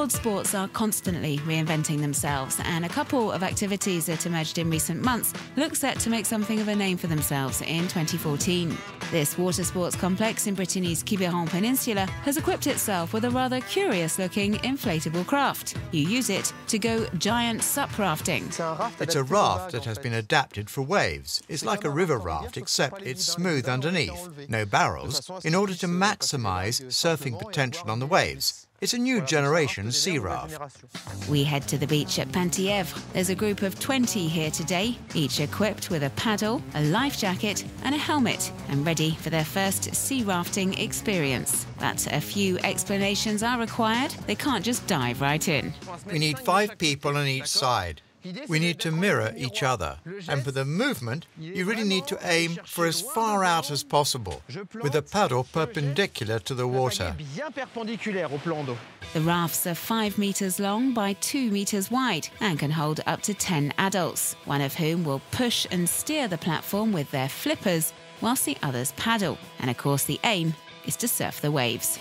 Board sports are constantly reinventing themselves, and a couple of activities that emerged in recent months look set to make something of a name for themselves in 2014. This water sports complex in Brittany's Quiberon Peninsula has equipped itself with a rather curious-looking inflatable craft. You use it to go giant sup rafting. It's a raft that has been adapted for waves. It's like a river raft, except it's smooth underneath, no barrels, in order to maximise surfing potential on the waves. It's a new generation sea raft. We head to the beach at Penthièvre. There's a group of 20 here today, each equipped with a paddle, a life jacket and a helmet, and ready for their first sea rafting experience. But a few explanations are required. They can't just dive right in. We need 5 people on each side. We need to mirror each other. And for the movement, you really need to aim for as far out as possible, with the paddle perpendicular to the water. The rafts are 5 meters long by 2 meters wide and can hold up to 10 adults, one of whom will push and steer the platform with their flippers, whilst the others paddle. And of course, the aim is to surf the waves.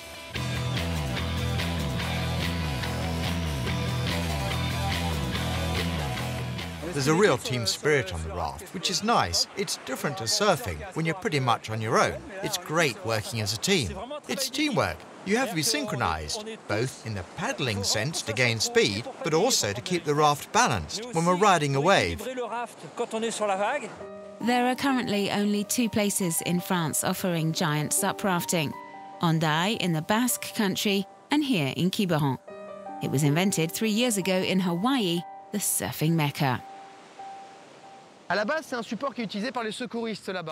There's a real team spirit on the raft, which is nice. It's different to surfing when you're pretty much on your own. It's great working as a team. It's teamwork. You have to be synchronized, both in the paddling sense to gain speed, but also to keep the raft balanced when we're riding a wave. There are currently only 2 places in France offering giant sup rafting: Hendaye in the Basque Country and here in Quiberon. It was invented 3 years ago in Hawaii, the surfing mecca.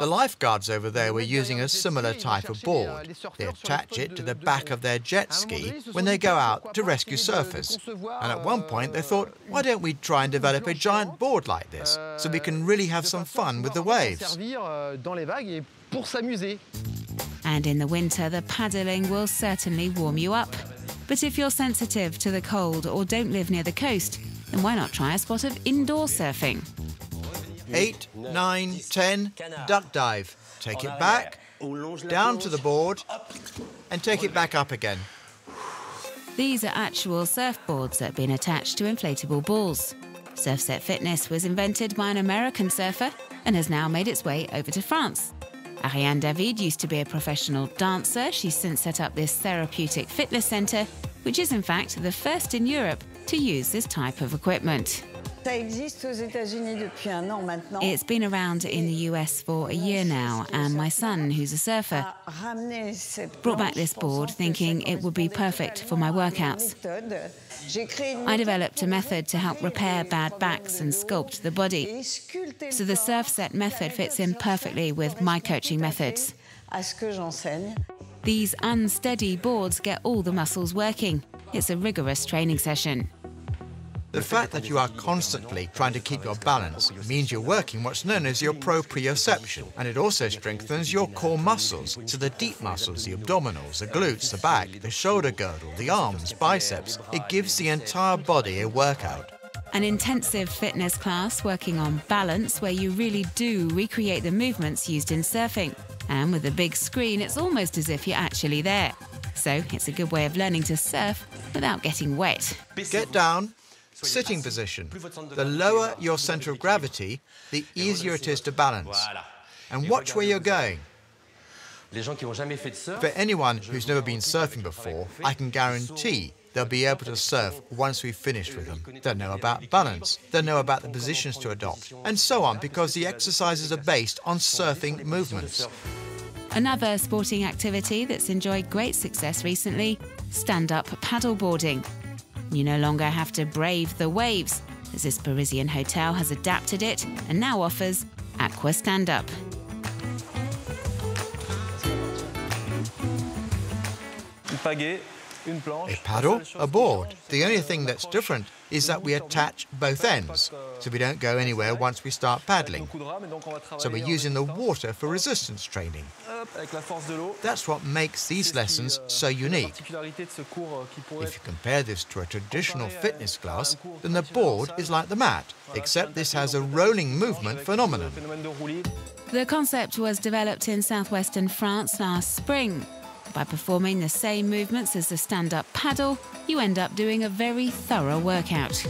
The lifeguards over there were using a similar type of board. They attach it to the back of their jet ski when they go out to rescue surfers. And at one point they thought, why don't we try and develop a giant board like this so we can really have some fun with the waves? And in the winter, the paddling will certainly warm you up. But if you're sensitive to the cold or don't live near the coast, then why not try a spot of indoor surfing? 8, 9, 10, duck dive. Take it back, down to the board, and take it back up again. These are actual surfboards that have been attached to inflatable balls. Surfset Fitness was invented by an American surfer and has now made its way over to France. Ariane David used to be a professional dancer. She's since set up this therapeutic fitness centre, which is in fact the first in Europe to use this type of equipment. It's been around in the US for a year now, and my son, who's a surfer, brought back this board thinking it would be perfect for my workouts. I developed a method to help repair bad backs and sculpt the body. So the Surfset method fits in perfectly with my coaching methods. These unsteady boards get all the muscles working. It's a rigorous training session. The fact that you are constantly trying to keep your balance means you're working what's known as your proprioception, and it also strengthens your core muscles, so the deep muscles, the abdominals, the glutes, the back, the shoulder girdle, the arms, biceps. It gives the entire body a workout. An intensive fitness class working on balance where you really do recreate the movements used in surfing. And with a big screen, it's almost as if you're actually there. So it's a good way of learning to surf without getting wet. Get down. Sitting position. The lower your centre of gravity, the easier it is to balance. And watch where you're going. For anyone who's never been surfing before, I can guarantee they'll be able to surf once we've finished with them. They'll know about balance, they'll know about the positions to adopt, and so on, because the exercises are based on surfing movements. Another sporting activity that's enjoyed great success recently, stand-up paddleboarding. You no longer have to brave the waves, as this Parisian hotel has adapted it and now offers aqua stand-up. A paddle, a board. The only thing that's different is that we attach both ends, so we don't go anywhere once we start paddling. So we're using the water for resistance training. That's what makes these lessons so unique. If you compare this to a traditional fitness class, then the board is like the mat, except this has a rolling movement phenomenon. The concept was developed in southwestern France last spring. By performing the same movements as the stand-up paddle, you end up doing a very thorough workout.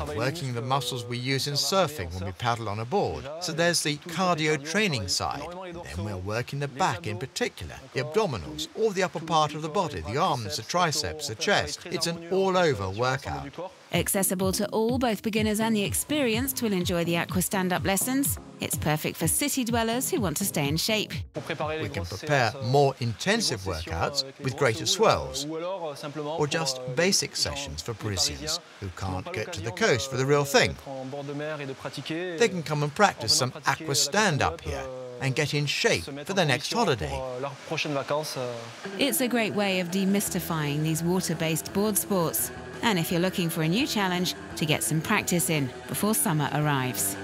We're working the muscles we use in surfing when we paddle on a board. So there's the cardio training side. Then we're working the back in particular, the abdominals, all the upper part of the body, the arms, the triceps, the chest. It's an all-over workout. Accessible to all, both beginners and the experienced will enjoy the aqua stand-up lessons. It's perfect for city dwellers who want to stay in shape. We can prepare more intensive workouts with greater swells, or just basic sessions for Parisians who can't get to the coast for the real thing. They can come and practice some aqua stand-up here and get in shape for their next holiday. It's a great way of demystifying these water-based board sports. And if you're looking for a new challenge, to get some practice in before summer arrives.